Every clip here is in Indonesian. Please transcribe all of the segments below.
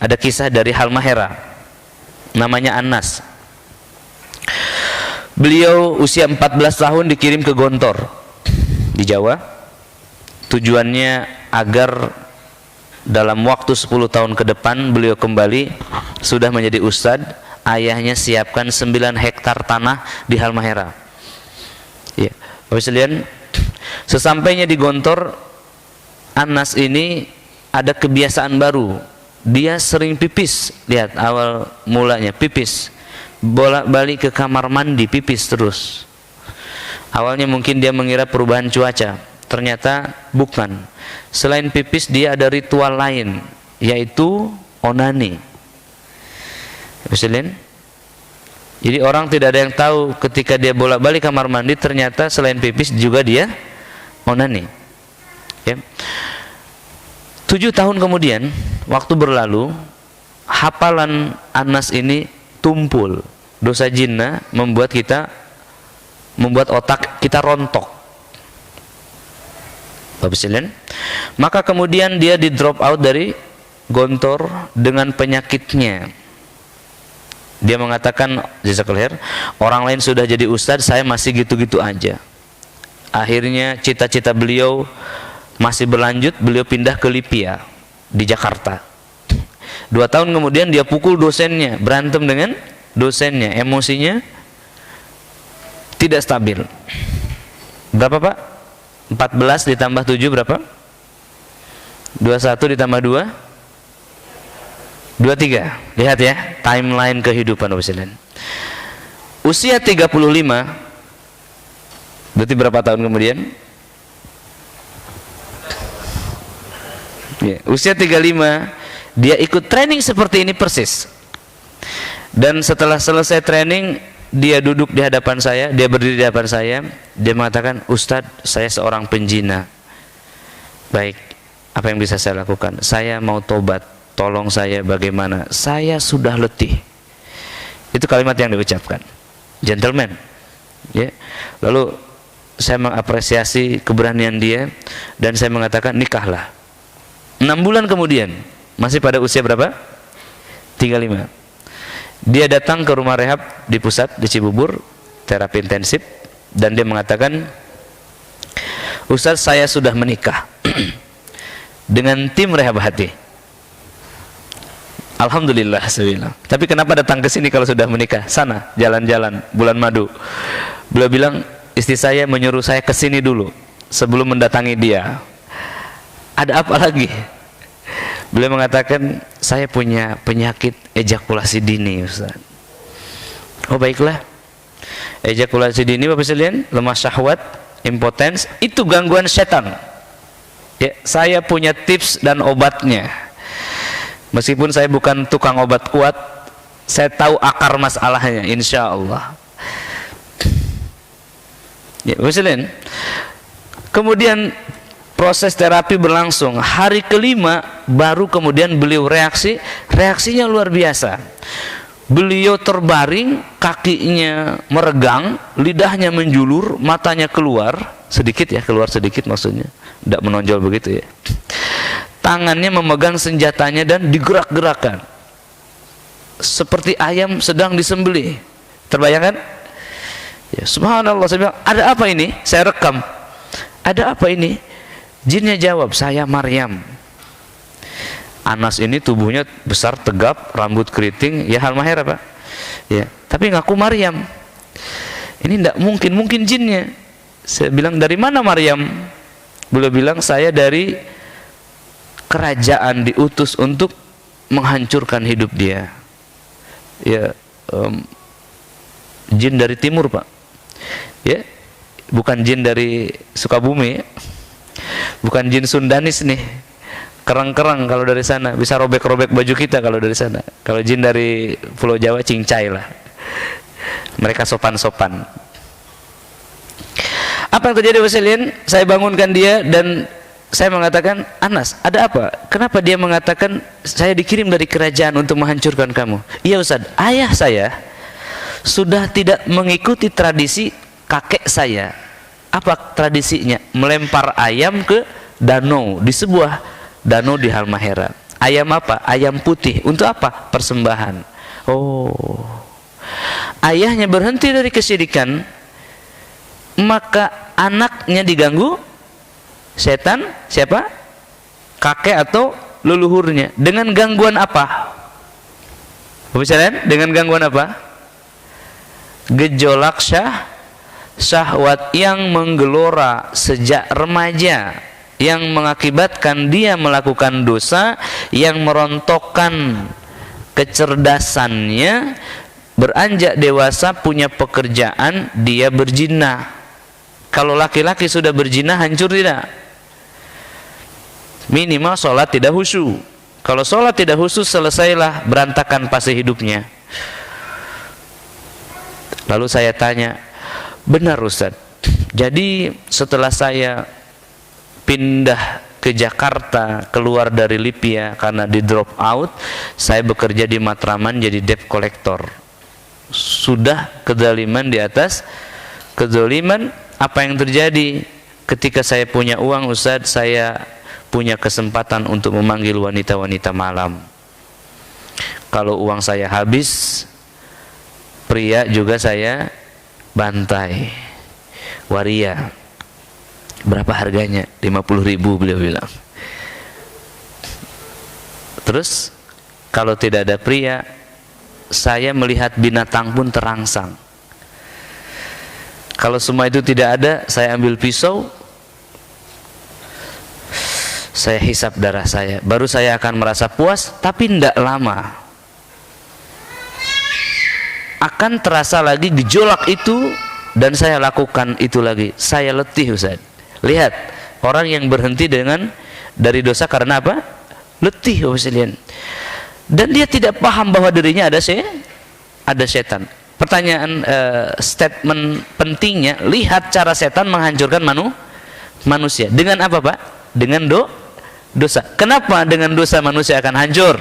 Ada kisah dari Halmahera, namanya Anas. Beliau usia 14 tahun dikirim ke Gontor di Jawa. Tujuannya agar dalam waktu 10 tahun ke depan beliau kembali sudah menjadi ustadz. Ayahnya siapkan 9 hektar tanah di Halmahera. Ya, Bapak sekalian, sesampainya di Gontor, Anas ini ada kebiasaan baru. Dia sering pipis. Lihat, awal mulanya pipis, bolak-balik ke kamar mandi, pipis terus. Awalnya mungkin dia mengira perubahan cuaca, ternyata bukan. Selain pipis, dia ada ritual lain, yaitu onani. Muslim. Jadi orang tidak ada yang tahu ketika dia bolak-balik kamar mandi, ternyata selain pipis juga dia onani. Ya. 7 tahun kemudian, waktu berlalu, hafalan Anas ini tumpul. Dosa jinnah membuat otak kita rontok. Bapak sekalian, maka kemudian dia di drop out dari Gontor dengan penyakitnya. Dia mengatakan, jazakallahu khair, orang lain sudah jadi ustadz, saya masih gitu-gitu aja. Akhirnya cita-cita beliau masih berlanjut, beliau pindah ke Lipia di Jakarta. 2 tahun kemudian dia pukul dosennya, berantem dengan dosennya, emosinya tidak stabil. Berapa Pak? 14 ditambah 7 berapa? 21 ditambah 2? 23. Lihat ya, timeline kehidupan Bapak. Usia 35, berarti berapa tahun kemudian? Ya, usia 35, dia ikut training seperti ini persis. Dan setelah selesai training, dia duduk di hadapan saya, dia berdiri di hadapan saya, dia mengatakan, "Ustadz, saya seorang penjina." Baik, apa yang bisa saya lakukan? Saya mau tobat. Tolong saya bagaimana? Saya sudah letih. Itu kalimat yang diucapkan. Gentleman. Ya. Lalu saya mengapresiasi keberanian dia dan saya mengatakan nikahlah. 6 bulan kemudian, masih pada usia berapa? 35. Dia datang ke rumah rehab di pusat di Cibubur, terapi intensif, dan dia mengatakan, "Ustaz, saya sudah menikah dengan tim rehab hati." Alhamdulillah, saya bilang. Tapi kenapa datang ke sini kalau sudah menikah? Sana, jalan-jalan, bulan madu. Beliau bilang, istri saya menyuruh saya ke sini dulu sebelum mendatangi dia. Ada apa lagi? Beliau mengatakan, saya punya penyakit ejakulasi dini, Ustaz. Oh baiklah. Ejakulasi dini, Bapak sekalian, lemah syahwat, impotens, itu gangguan setan. Ya, saya punya tips dan obatnya. Meskipun saya bukan tukang obat kuat, saya tahu akar masalahnya, insya Allah. Ya, Muslim. Kemudian proses terapi berlangsung. Hari kelima baru kemudian beliau reaksinya luar biasa. Beliau terbaring, kakinya meregang, lidahnya menjulur, matanya keluar sedikit ya, keluar sedikit maksudnya, tidak menonjol begitu ya. Tangannya memegang senjatanya dan digerak-gerakkan seperti ayam sedang disembelih. Terbayangkan? Ya, subhanallah, saya bilang, ada apa ini? Saya rekam. Ada apa ini? Jinnya jawab, saya Maryam. Anas ini tubuhnya besar, tegap, rambut keriting, ya Halmahera Pak. Ya, tapi ngaku Maryam. Ini tidak mungkin jinnya. Saya bilang, dari mana Maryam? Beliau bilang, saya dari kerajaan, diutus untuk menghancurkan hidup dia. Ya, jin dari timur Pak. Ya, bukan jin dari Sukabumi, ya. Bukan jin Sundanis nih. Kerang-kerang kalau dari sana, bisa robek-robek baju kita kalau dari sana. Kalau jin dari Pulau Jawa, cincai lah. Mereka sopan-sopan. Apa yang terjadi Bapak sekalian? Saya bangunkan dia dan saya mengatakan, Anas, ada apa? Kenapa dia mengatakan saya dikirim dari kerajaan untuk menghancurkan kamu? Iya Ustaz, ayah saya sudah tidak mengikuti tradisi kakek saya. Apa tradisinya? Melempar ayam ke danau, di sebuah danau di Halmahera. Ayam apa? Ayam putih. Untuk apa? Persembahan. Oh, ayahnya berhenti dari kesyirikan, maka anaknya diganggu setan. Siapa? Kakek atau leluhurnya. Dengan gangguan apa? Misalnya dengan gangguan apa? Gejolak syahwat yang menggelora sejak remaja, yang mengakibatkan dia melakukan dosa, yang merontokkan kecerdasannya. Beranjak dewasa punya pekerjaan, dia berzina. Kalau laki-laki sudah berzina, hancur tidak? Minimal sholat tidak khusyuk. Kalau sholat tidak khusyuk, selesailah, berantakan fase hidupnya. Lalu saya tanya, benar Ustaz, jadi setelah saya pindah ke Jakarta, keluar dari Lipia karena di drop out, saya bekerja di Matraman jadi debt collector. Sudah kezaliman di atas kezaliman. Apa yang terjadi? Ketika saya punya uang Ustaz, saya punya kesempatan untuk memanggil wanita-wanita malam. Kalau uang saya habis, pria juga saya bantai, waria. Berapa harganya? 50.000 beliau bilang. Terus kalau tidak ada pria, saya melihat binatang pun terangsang. Kalau semua itu tidak ada, saya ambil pisau, saya hisap darah saya, baru saya akan merasa puas. Tapi tidak lama akan terasa lagi gejolak itu, dan saya lakukan itu lagi. Saya letih Ustaz. Lihat, orang yang berhenti dari dosa karena apa? Letih Ustaz. Dan dia tidak paham bahwa dirinya ada setan. Pertanyaan, statement pentingnya, lihat cara setan menghancurkan manusia. Dengan apa Pak? Dengan dosa. Kenapa dengan dosa manusia akan hancur?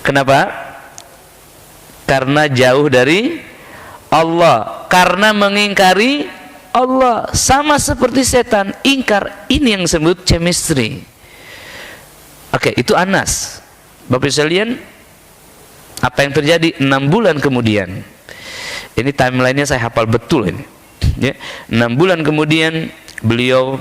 Kenapa? Karena jauh dari Allah, karena mengingkari Allah. Sama seperti setan, ingkar. Ini yang disebut chemistry. Oke, itu Anas. Bapak sekalian, apa yang terjadi 6 bulan kemudian? Ini timelinenya saya hafal betul ini. Ya, 6 bulan kemudian beliau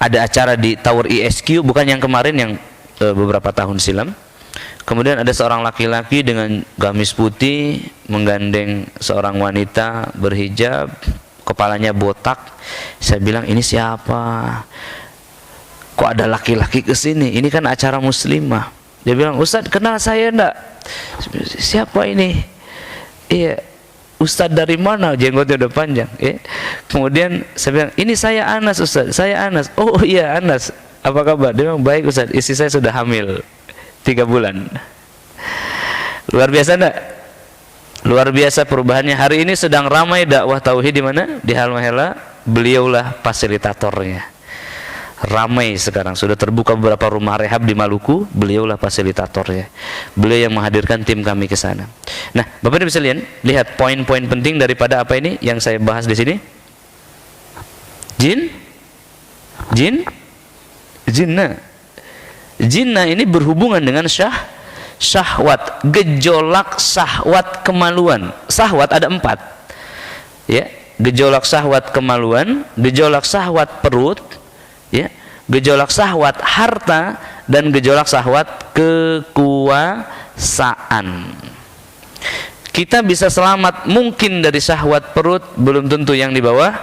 ada acara di Tower ISQ, bukan yang kemarin, yang beberapa tahun silam. Kemudian ada seorang laki-laki dengan gamis putih menggandeng seorang wanita berhijab, kepalanya botak. Saya bilang, ini siapa? Kok ada laki-laki ke sini? Ini kan acara muslimah. Dia bilang, Ustaz kenal saya enggak? Siapa ini? Iya, Ustaz dari mana? Jenggotnya udah panjang. Kemudian saya bilang, ini saya Anas Ustaz, saya Anas. Oh iya Anas, apa kabar? Dia bilang, baik Ustaz, istri saya sudah hamil 3 bulan. Luar biasa enggak? Luar biasa perubahannya. Hari ini sedang ramai dakwah tauhid di mana? Di Halmahera. Beliaulah fasilitatornya. Ramai sekarang, sudah terbuka beberapa rumah rehab di Maluku, beliaulah fasilitatornya. Beliau yang menghadirkan tim kami ke sana. Nah, Bapak Ibu sekalian, lihat poin-poin penting daripada apa ini yang saya bahas di sini. Jinnah ini berhubungan dengan syahwat, gejolak syahwat kemaluan. Syahwat ada 4. Ya, gejolak syahwat kemaluan, gejolak syahwat perut, ya, gejolak syahwat harta, dan gejolak syahwat kekuasaan. Kita bisa selamat mungkin dari syahwat perut, belum tentu yang di bawah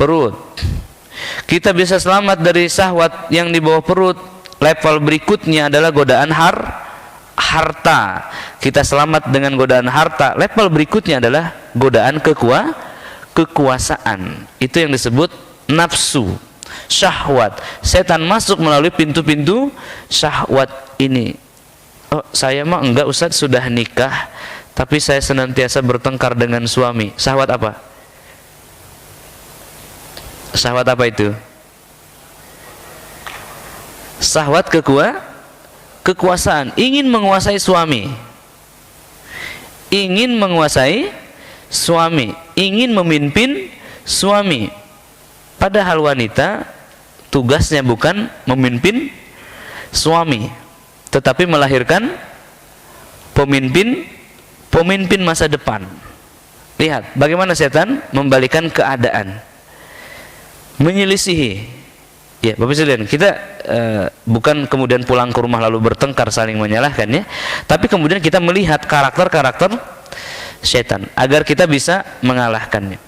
perut. Kita bisa selamat dari syahwat yang di bawah perut. Level berikutnya adalah godaan harta. Kita selamat dengan godaan harta. Level berikutnya adalah godaan kekuasaan. Itu yang disebut nafsu, syahwat. Setan masuk melalui pintu-pintu syahwat ini. Oh, saya mah enggak Ustaz, sudah nikah, tapi saya senantiasa bertengkar dengan suami. Syahwat apa? Syahwat apa itu? Syahwat kekuasaan. Ingin menguasai suami, ingin menguasai suami, ingin memimpin suami. Padahal wanita tugasnya bukan memimpin suami, tetapi melahirkan pemimpin masa depan. Lihat bagaimana setan membalikan keadaan, menyelisihi. Ya, Bapak sekalian, kita bukan kemudian pulang ke rumah lalu bertengkar saling menyalahkan ya, tapi kemudian kita melihat karakter-karakter setan agar kita bisa mengalahkannya.